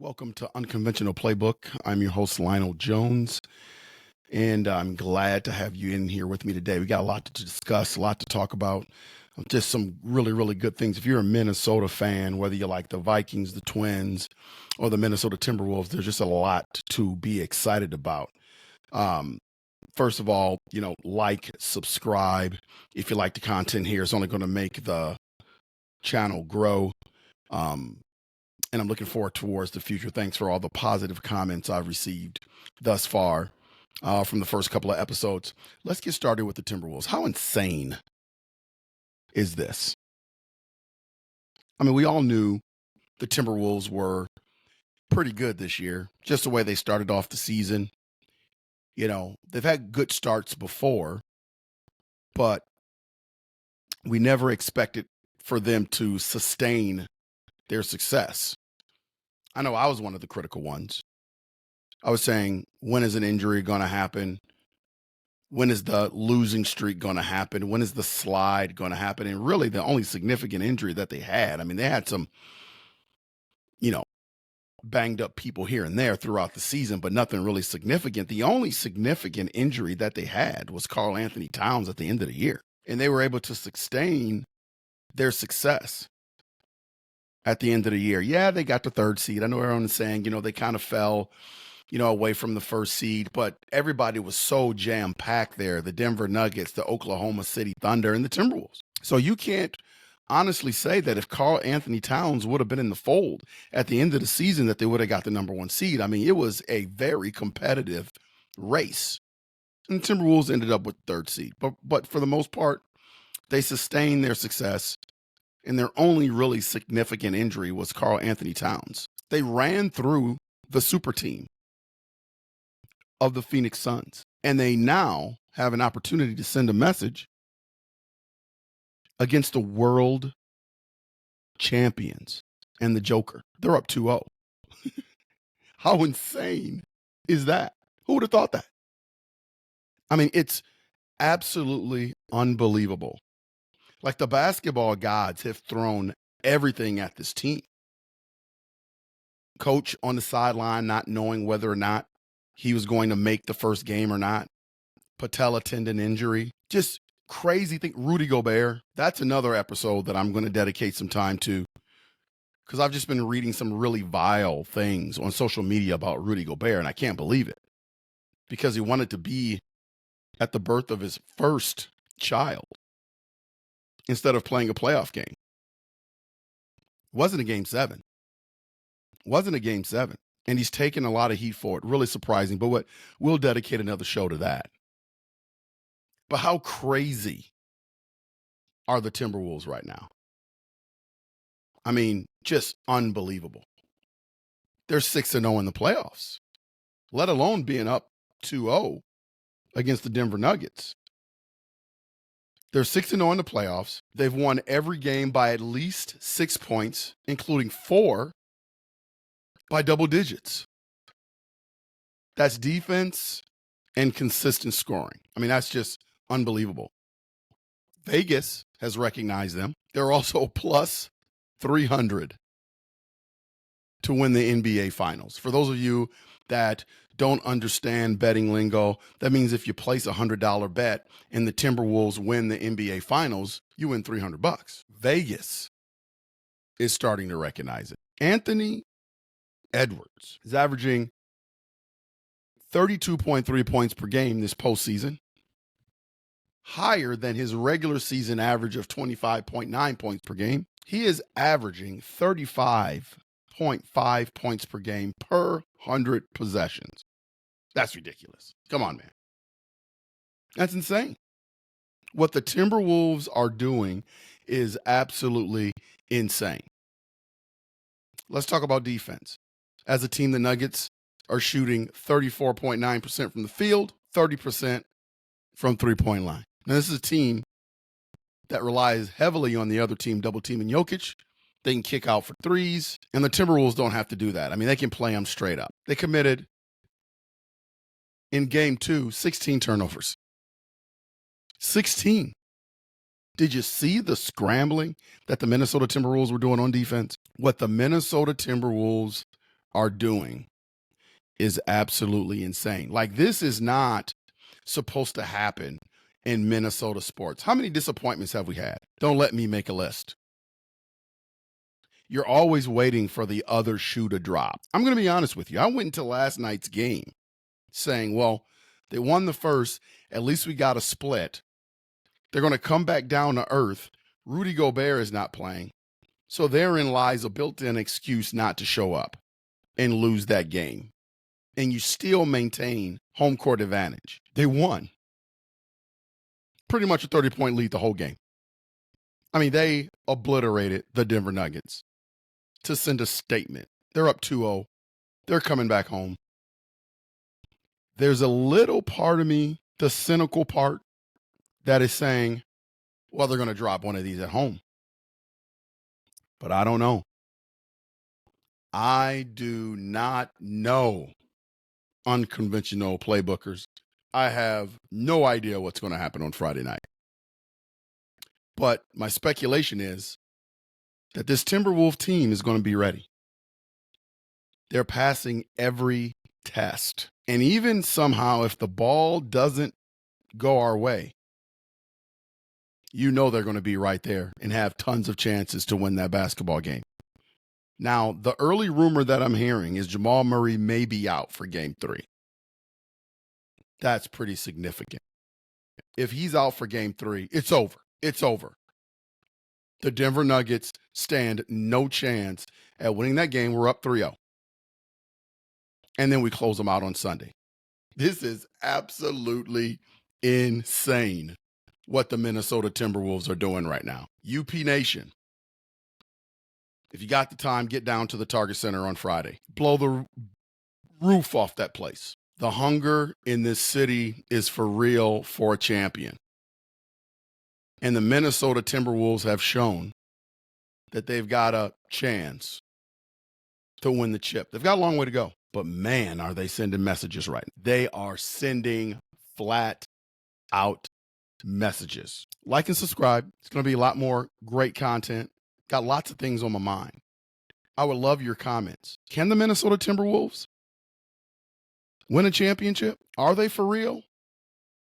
Welcome to Unconventional Playbook. I'm your host, Lionel Jones, and I'm glad to have you in here with me today. We got a lot to discuss, a lot to talk about, just some really, really good things. If you're a Minnesota fan, whether you like the Vikings, the Twins, or the Minnesota Timberwolves, there's just a lot to be excited about. Um, First of all, like, subscribe. If you like the content here, it's only going to make the channel grow. And I'm looking forward towards the future. Thanks for all the positive comments I've received thus far from the first couple of episodes. Let's get started with the Timberwolves. How insane is this? I mean, we all knew the Timberwolves were pretty good this year, just the way they started off the season. They've had good starts before, but we never expected for them to sustain their success. I know I was one of the critical ones. I was saying, when is an injury going to happen? When is the losing streak going to happen? When is the slide going to happen? And really, the only significant injury that they had, I mean, they had some, banged up people here and there throughout the season, but nothing really significant. The only significant injury that they had was Karl Anthony Towns at the end of the year. And they were able to sustain their success at the end of the year. Yeah, they got the third seed. I know everyone's saying, they kind of fell, away from the first seed, but everybody was so jam-packed there. The Denver Nuggets, the Oklahoma City Thunder, and the Timberwolves. So you can't honestly say that if Karl Anthony Towns would have been in the fold at the end of the season, that they would have got the number one seed. I mean, it was a very competitive race. And the Timberwolves ended up with third seed. But for the most part, they sustained their success, and their only really significant injury was Karl Anthony Towns. They ran through the super team of the Phoenix Suns, and they now have an opportunity to send a message against the world champions and the Joker. They're up 2-0. How insane is that? Who would have thought that? I mean, it's absolutely unbelievable. Like, the basketball gods have thrown everything at this team. Coach on the sideline not knowing whether or not he was going to make the first game or not. Patella tendon injury. Just crazy thing. Rudy Gobert. That's another episode that I'm going to dedicate some time to, because I've just been reading some really vile things on social media about Rudy Gobert, and I can't believe it, because he wanted to be at the birth of his first child instead of playing a playoff game. Wasn't a game seven. And he's taken a lot of heat for it. Really surprising. But we'll dedicate another show to that. But how crazy are the Timberwolves right now? I mean, just unbelievable. They're 6-0 in the playoffs, let alone being up 2-0 against the Denver Nuggets. They're 6-0 in the playoffs. They've won every game by at least 6 points, including 4 by double digits. That's defense and consistent scoring. I mean, that's just unbelievable. Vegas has recognized them. They're also plus 300 to win the NBA Finals. For those of you that don't understand betting lingo, that means if you place a $100 bet and the Timberwolves win the NBA Finals, you win $300. Vegas is starting to recognize it. Anthony Edwards is averaging 32.3 points per game this postseason, higher than his regular season average of 25.9 points per game. He is averaging 35.5 points per game per 100 possessions. That's ridiculous. Come on, man. That's insane. What the Timberwolves are doing is absolutely insane. Let's talk about defense. As a team, the Nuggets are shooting 34.9% from the field, 30% from three-point line. Now, this is a team that relies heavily on the other team double-teaming Jokic. They can kick out for threes, and the Timberwolves don't have to do that. I mean, they can play them straight up. They committed, in Game 2, 16 turnovers. 16. Did you see the scrambling that the Minnesota Timberwolves were doing on defense? What the Minnesota Timberwolves are doing is absolutely insane. Like, this is not supposed to happen in Minnesota sports. How many disappointments have we had? Don't let me make a list. You're always waiting for the other shoe to drop. I'm going to be honest with you. I went into last night's game saying, well, they won the first. At least we got a split. They're going to come back down to earth. Rudy Gobert is not playing. So therein lies a built-in excuse not to show up and lose that game. And you still maintain home court advantage. They won. Pretty much a 30-point lead the whole game. I mean, they obliterated the Denver Nuggets to send a statement. They're up 2-0. They're coming back home. There's a little part of me, the cynical part, that is saying, well, they're going to drop one of these at home. But I don't know. I do not know unconventional playbookers. I have no idea what's going to happen on Friday night. But my speculation is that this Timberwolves team is going to be ready. They're passing every test. And even somehow, if the ball doesn't go our way, you know they're going to be right there and have tons of chances to win that basketball game. Now, the early rumor that I'm hearing is Jamal Murray may be out for game 3. That's pretty significant. If he's out for game 3, it's over. It's over. The Denver Nuggets stand no chance at winning that game. We're up 3-0. And then we close them out on Sunday. This is absolutely insane what the Minnesota Timberwolves are doing right now. UP Nation, if you got the time, get down to the Target Center on Friday. Blow the roof off that place. The hunger in this city is for real for a champion. And the Minnesota Timberwolves have shown that they've got a chance to win the chip. They've got a long way to go. But man, are they sending messages right now. They are sending flat out messages. Like and subscribe. It's going to be a lot more great content. Got lots of things on my mind. I would love your comments. Can the Minnesota Timberwolves win a championship? Are they for real?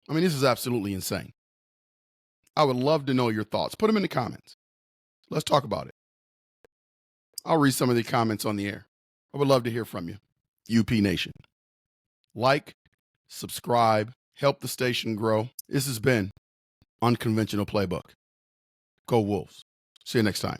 I mean, this is absolutely insane. I would love to know your thoughts. Put them in the comments. Let's talk about it. I'll read some of the comments on the air. I would love to hear from you. UP Nation. Like, subscribe, help the station grow. This has been Unconventional Playbook. Go Wolves. See you next time.